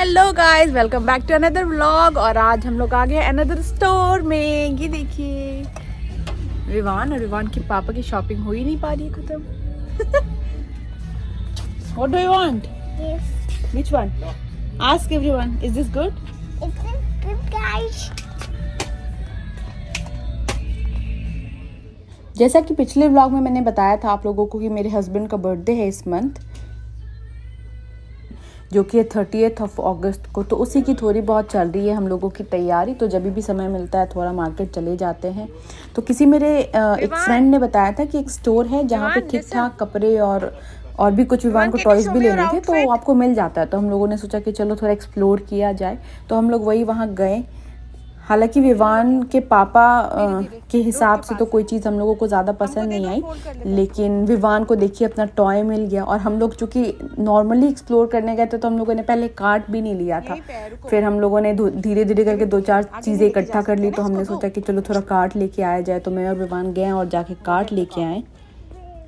Hello guys, welcome back to another vlog. और आज हम लोग आ गए अनदर स्टोर में। ये देखिए विवान और विवान के पापा की शॉपिंग हो ही नहीं पा रही है खत्म। What do you want? Yes. Which one? Ask everyone. Is this good? Is this good, guys? जैसा कि पिछले व्लॉग में मैंने बताया था आप लोगों को कि मेरे हस्बैंड का बर्थडे है इस मंथ, जो कि 30th ऑफ अगस्त को। तो उसी की थोड़ी बहुत चल रही है हम लोगों की तैयारी। तो जब भी समय मिलता है थोड़ा मार्केट चले जाते हैं। तो किसी मेरे एक फ्रेंड ने बताया था कि एक स्टोर है जहाँ पे ठीक ठाक कपड़े और भी कुछ विवान को टॉयज भी लेने थे तो आपको मिल जाता है। तो हम लोगों ने सोचा कि चलो थोड़ा एक्सप्लोर किया जाए, तो हम लोग वही वहाँ गए। हालांकि विवान के पापा के हिसाब से तो कोई चीज़ हम लोगों को ज़्यादा पसंद नहीं आई, लेकिन विवान को देखिए अपना टॉय मिल गया। और हम लोग चूँकि नॉर्मली एक्सप्लोर करने गए थे तो हम लोगों ने पहले कार्ट भी नहीं लिया था। फिर हम लोगों ने धीरे धीरे करके 2-4 चीज़ें इकट्ठा कर ली। तो हमने सोचा कि चलो थोड़ा कार्ट लेके आया जाए। तो मैं और विवान गए और जाके कार्ट लेके आए।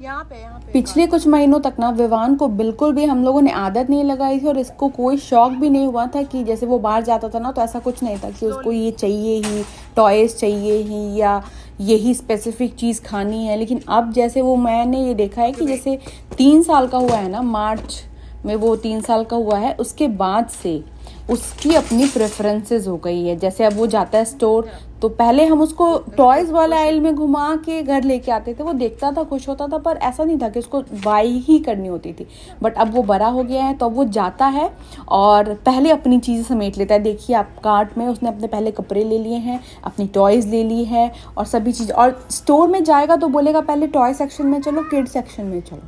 यहाँ पे पिछले कुछ महीनों तक ना विवान को बिल्कुल भी हम लोगों ने आदत नहीं लगाई थी और इसको कोई शौक भी नहीं हुआ था कि जैसे वो बाहर जाता था ना तो ऐसा कुछ नहीं था कि उसको ये चाहिए ही, टॉयज चाहिए ही या यही स्पेसिफिक चीज़ खानी है। लेकिन अब जैसे वो मैंने ये देखा है कि जैसे 3 साल का हुआ है ना, मार्च में वो 3 साल का हुआ है, उसके बाद से उसकी अपनी प्रेफरेंसेस हो गई है। जैसे अब वो जाता है स्टोर तो पहले हम उसको टॉयज वाला आइल में घुमा के घर लेके आते थे, वो देखता था, खुश होता था, पर ऐसा नहीं था कि उसको बाई ही करनी होती थी। बट अब वो बड़ा हो गया है तो अब वो जाता है और पहले अपनी चीज़ें समेट लेता है। देखिए आप कार्ट में उसने अपने पहले कपड़े ले लिए हैं, अपनी टॉयज ले ली है और सभी चीज़। और स्टोर में जाएगा तो बोलेगा पहले टॉय सेक्शन में चलो, किड सेक्शन में चलो।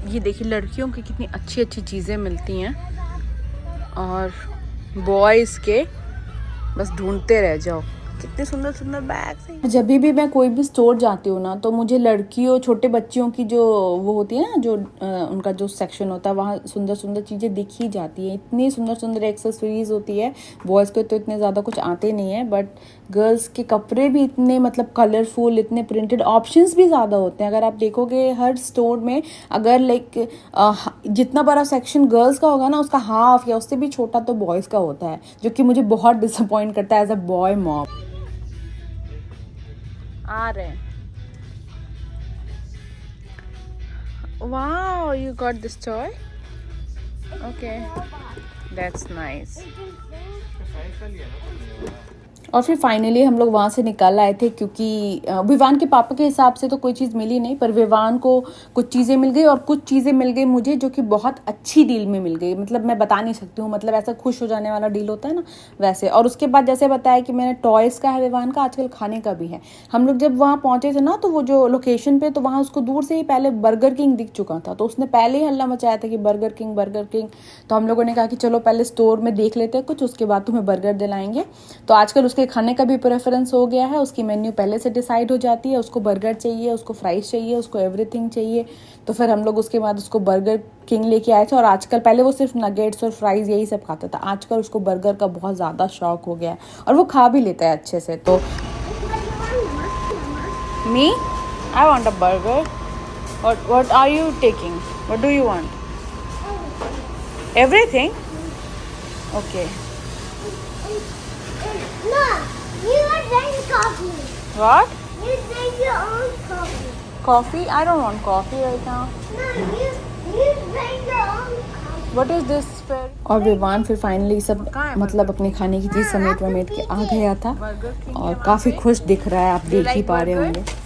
ये देखिए लड़कियों की कितनी अच्छी अच्छी चीज़ें मिलती हैं और बॉयज़ के बस ढूंढते रह जाओ, कितने सुंदर सुंदर बैग्स हैं। जब भी मैं कोई भी स्टोर जाती हूँ ना तो मुझे लड़कियों, छोटे बच्चियों की जो वो होती है ना, जो उनका जो सेक्शन होता है वहाँ सुंदर सुंदर चीज़ें दिख ही जाती हैं। इतनी सुंदर सुंदर एक्सेसरीज होती है। बॉयज़ को तो इतने ज़्यादा कुछ आते नहीं है, बट गर्ल्स के कपड़े भी इतने मतलब कलरफुल, इतने प्रिंटेड, ऑप्शंस भी ज़्यादा होते हैं। अगर आप देखोगे हर स्टोर में, अगर लाइक जितना बड़ा सेक्शन गर्ल्स का होगा ना उसका हाफ या उससे भी छोटा तो बॉयज़ का होता है, जो कि मुझे बहुत डिसअपॉइंट करता है एज अ बॉय मॉम। आ रहे हैं। Wow, you got this toy? Okay, that's nice. और फिर फाइनली हम लोग वहाँ से निकल आए थे, क्योंकि विवान के पापा के हिसाब से तो कोई चीज़ मिली नहीं, पर विवान को कुछ चीज़ें मिल गई और कुछ चीज़ें मिल गई मुझे, जो कि बहुत अच्छी डील में मिल गई। मतलब मैं बता नहीं सकती हूँ, मतलब ऐसा खुश हो जाने वाला डील होता है ना, वैसे। और उसके बाद जैसे बताया कि मैंने टॉयज़ का है विवान का, आजकल खाने का भी है। हम लोग जब वहाँ पहुँचे थे ना तो वो जो लोकेशन पे, तो वहाँ उसको दूर से ही पहले बर्गर किंग दिख चुका था। तो उसने पहले ही हल्ला मचाया था कि बर्गर किंग बर्गर किंग। तो हम लोगों ने कहा कि चलो पहले स्टोर में देख लेते हैं कुछ, उसके बाद तुम्हें बर्गर दिलाएंगे। तो आजकल उसके खाने का भी प्रेफरेंस हो गया है, उसकी मेन्यू पहले से डिसाइड हो जाती है। उसको बर्गर चाहिए, उसको फ्राइज चाहिए, उसको एवरीथिंग चाहिए। तो फिर हम लोग उसके बाद उसको बर्गर किंग लेके आए थे। और आजकल, पहले वो सिर्फ नगेट्स और फ्राइज यही सब खाता था, आजकल उसको बर्गर का बहुत ज़्यादा शौक हो गया है और वो खा भी लेता है अच्छे से। तो me I want a burger. what are you taking? What do you want? Everything? Okay. No, you are drinking coffee. What? You drink your own coffee. Coffee? I don't want coffee right now. No, you drink your own coffee. What is this for? और विवान फिर finally सब मतलब अपने खाने की चीज़ समेट वमेट के आ गया था और काफ़ी खुश दिख रहा है, आप देख ही पा रहे होंगे।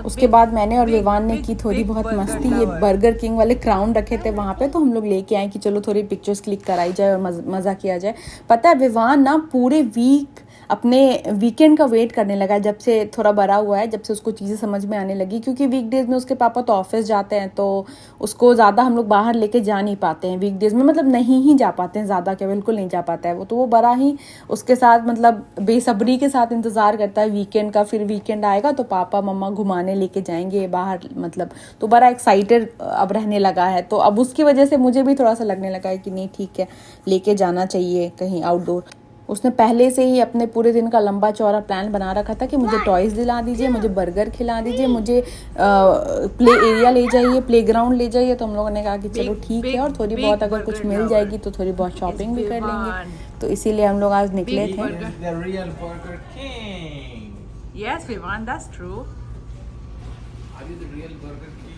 उसके बाद मैंने और विवान ने की थोड़ी बहुत मस्ती। ये बर्गर किंग वाले क्राउन रखे थे वहाँ पे, तो हम लोग लेके आए कि चलो थोड़ी पिक्चर्स क्लिक कराई जाए और मज़ा किया जाए। पता है विवान ना पूरे वीक अपने वीकेंड का वेट करने लगा है, जब से थोड़ा बड़ा हुआ है, जब से उसको चीज़ें समझ में आने लगी। क्योंकि वीकडेज में उसके पापा तो ऑफिस जाते हैं तो उसको ज़्यादा हम लोग बाहर लेके जा नहीं पाते हैं वीकडेज में, मतलब नहीं ही जा पाते हैं ज़्यादा, क्या बिल्कुल नहीं जा पाता है वो। तो वो बड़ा ही उसके साथ मतलब बेसब्री के साथ इंतज़ार करता है वीकेंड का। फिर वीकेंड आएगा तो पापा मम्मा घुमाने लेके जाएंगे बाहर, मतलब तो बड़ा एक्साइटेड अब रहने लगा है। तो अब उसकी वजह से मुझे भी थोड़ा सा लगने लगा है कि नहीं ठीक है, लेके जाना चाहिए कहीं आउटडोर। उसने पहले से ही अपने पूरे दिन का लंबा चौड़ा प्लान बना रखा था कि मुझे टॉयज़ दिला दीजिए, मुझे बर्गर खिला दीजिए, मुझे प्ले एरिया ले जाइए, प्ले ग्राउंड ले जाइए। तो हम लोगों ने कहा कि चलो ठीक है, और थोड़ी बहुत अगर कुछ मिल जाएगी तो थोड़ी बहुत शॉपिंग भी कर लेंगे। तो इसीलिए हम लोग आज निकले थे। The real Burger King. Yes, Vivan, that's true. Are you the real Burger King?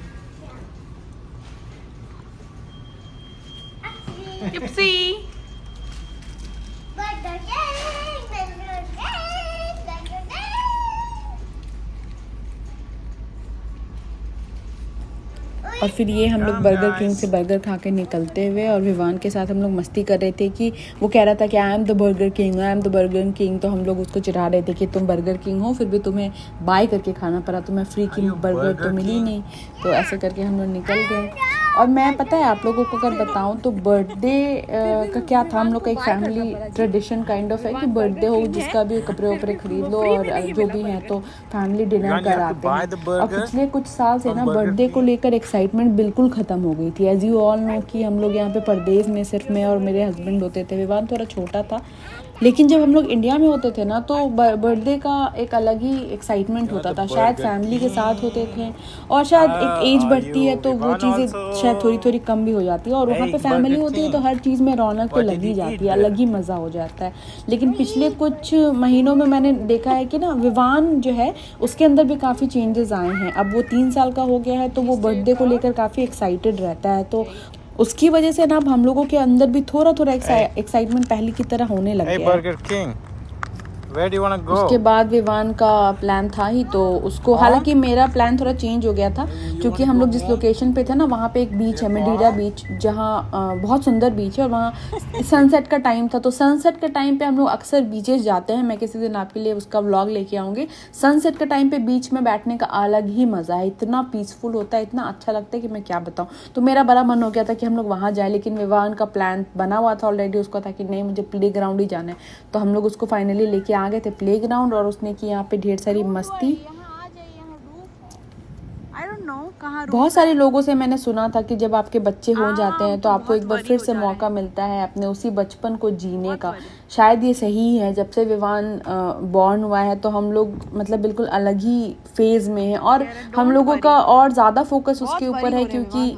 Gypsy. Burger King, Burger King, Burger King. और फिर ये हम लोग बर्गर किंग से बर्गर खा के निकलते हुए, और विवान के साथ हम लोग मस्ती कर रहे थे कि वो कह रहा था कि I am the burger king, I am the burger king. तो हम लोग उसको चिढ़ा रहे थे कि तुम बर्गर किंग हो, फिर भी तुम्हें बाय करके खाना पड़ा, तुम्हें फ्री की बर्गर तो मिली नहीं। तो ऐसे करके हम लोग निकल गए। और मैं पता है आप लोगों को अगर बताऊं तो बर्थडे का क्या था, हम लोग का एक फैमिली ट्रेडिशन काइंड ऑफ है कि बर्थडे हो जिसका भी कपड़े वपड़े खरीद लो और जो भी है तो फैमिली डिनर कराते हैं। और पिछले कुछ साल से ना बर्थडे को लेकर एक्साइटमेंट बिल्कुल ख़त्म हो गई थी। एज यू ऑल नो कि हम लोग यहाँ पे परदेश में सिर्फ मैं और मेरे हस्बैंड होते थे। विवान थोड़ा छोटा था, लेकिन जब हम लोग इंडिया में होते थे ना तो बर्थडे का एक अलग ही एक्साइटमेंट होता था। शायद फैमिली के साथ होते थे, और शायद एक एज बढ़ती है तो वो चीज़ें शायद थोड़ी थोड़ी कम भी हो जाती है, और वहाँ पे फैमिली होती है तो हर चीज़ में रौनक तो लगी जाती है, अलग ही मज़ा हो जाता है। लेकिन पिछले कुछ महीनों में मैंने देखा है कि ना विवान जो है उसके अंदर भी काफ़ी चेंजेस आए हैं। अब वो 3 साल का हो गया है तो वो बर्थडे को लेकर काफ़ी एक्साइटेड रहता है। तो उसकी वजह से ना अब हम लोगों के अंदर भी थोड़ा थोड़ा एक्साइटमेंट पहले की तरह होने लग Hey गया है। Burger King, where do you wanna go? उसके बाद विवान का प्लान था ही तो उसको, हालांकि मेरा प्लान थोड़ा चेंज हो गया था क्योंकि हम लोग जिस लोकेशन पे थे ना वहाँ पे एक बीच है, मेडीरा बीच, जहाँ बहुत सुंदर बीच है, और वहाँ सनसेट का टाइम था। तो सनसेट के टाइम पे हम लोग अक्सर बीचेस जाते हैं। मैं किसी दिन आपके लिए उसका व्लॉग लेके आऊँगी। सनसेट के टाइम पे बीच में बैठने का अलग ही मज़ा है, इतना पीसफुल होता है, इतना अच्छा लगता है कि मैं क्या बताऊँ। तो मेरा बड़ा मन हो गया था कि हम लोग वहाँ जाए, लेकिन विवान का प्लान बना हुआ था ऑलरेडी। उसको था कि नहीं मुझे प्ले ग्राउंड ही जाना है। तो हम लोग उसको फाइनली लेके आ गए थे प्ले ग्राउंड, और उसने की यहाँ पे ढेर सारी मस्ती। बहुत सारे लोगों से मैंने सुना था कि जब आपके बच्चे हो जाते हैं तो आपको एक बार फिर से मौका मिलता है अपने उसी बचपन को जीने का। शायद ये सही है। जब से विवान बॉर्न हुआ है तो हम लोग मतलब बिल्कुल अलग ही फेज में हैं, और हम लोगों का और ज़्यादा फोकस उसके ऊपर है क्योंकि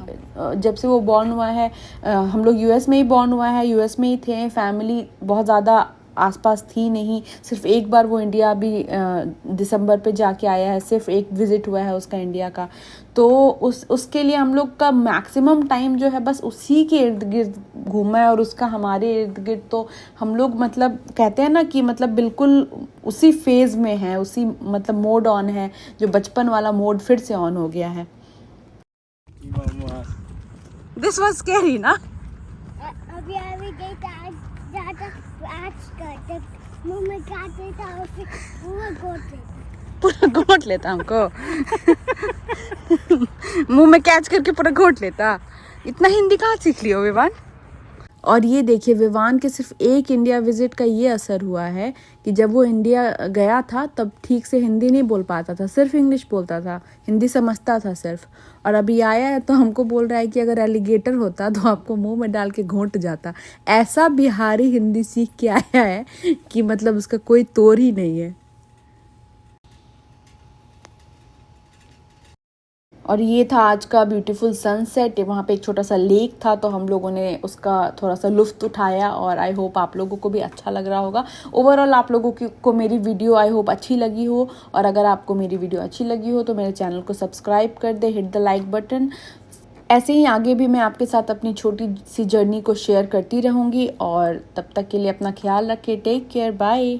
जब से वो बॉर्न हुआ है, हम लोग यूएस में ही बॉर्न हुआ है, यूएस में ही थे, फैमिली बहुत ज़्यादा आसपास थी नहीं। सिर्फ एक बार वो इंडिया भी दिसंबर पे जाके आया है, सिर्फ एक विजिट हुआ है उसका इंडिया का। तो उसके लिए हम लोग का मैक्सिमम टाइम जो है बस उसी के इर्द गिर्द घूमा है, और उसका हमारे इर्द गिर्द। तो हम लोग मतलब कहते हैं ना कि मतलब बिल्कुल उसी फेज में है, उसी मतलब मोड ऑन है, जो बचपन वाला मोड फिर से ऑन हो गया है। This was scary, ना? अभी गई ज़्यादा आज करते मुंह में काटे था और फिर पूरा गोट लेता। पूरा घोट लेता हमको मुंह में कैच करके पूरा घोट लेता। इतना हिंदी कहाँ सीख लियो विवान? और ये देखिए विवान के सिर्फ एक इंडिया विजिट का ये असर हुआ है कि जब वो इंडिया गया था तब ठीक से हिंदी नहीं बोल पाता था, सिर्फ इंग्लिश बोलता था, हिंदी समझता था सिर्फ। और अभी आया है तो हमको बोल रहा है कि अगर एलिगेटर होता तो आपको मुंह में डाल के घोंट जाता। ऐसा बिहारी हिंदी सीख के आया है कि मतलब उसका कोई तोड़ ही नहीं है। और ये था आज का ब्यूटीफुल सनसेट। वहाँ पे एक छोटा सा लेक था तो हम लोगों ने उसका थोड़ा सा लुत्फ़ उठाया, और आई होप आप लोगों को भी अच्छा लग रहा होगा। ओवरऑल आप लोगों को मेरी वीडियो आई होप अच्छी लगी हो, और अगर आपको मेरी वीडियो अच्छी लगी हो तो मेरे चैनल को सब्सक्राइब कर दे, हिट द लाइक बटन। ऐसे ही आगे भी मैं आपके साथ अपनी छोटी सी जर्नी को शेयर करती रहूँगी, और तब तक के लिए अपना ख्याल रखें। Take care, bye.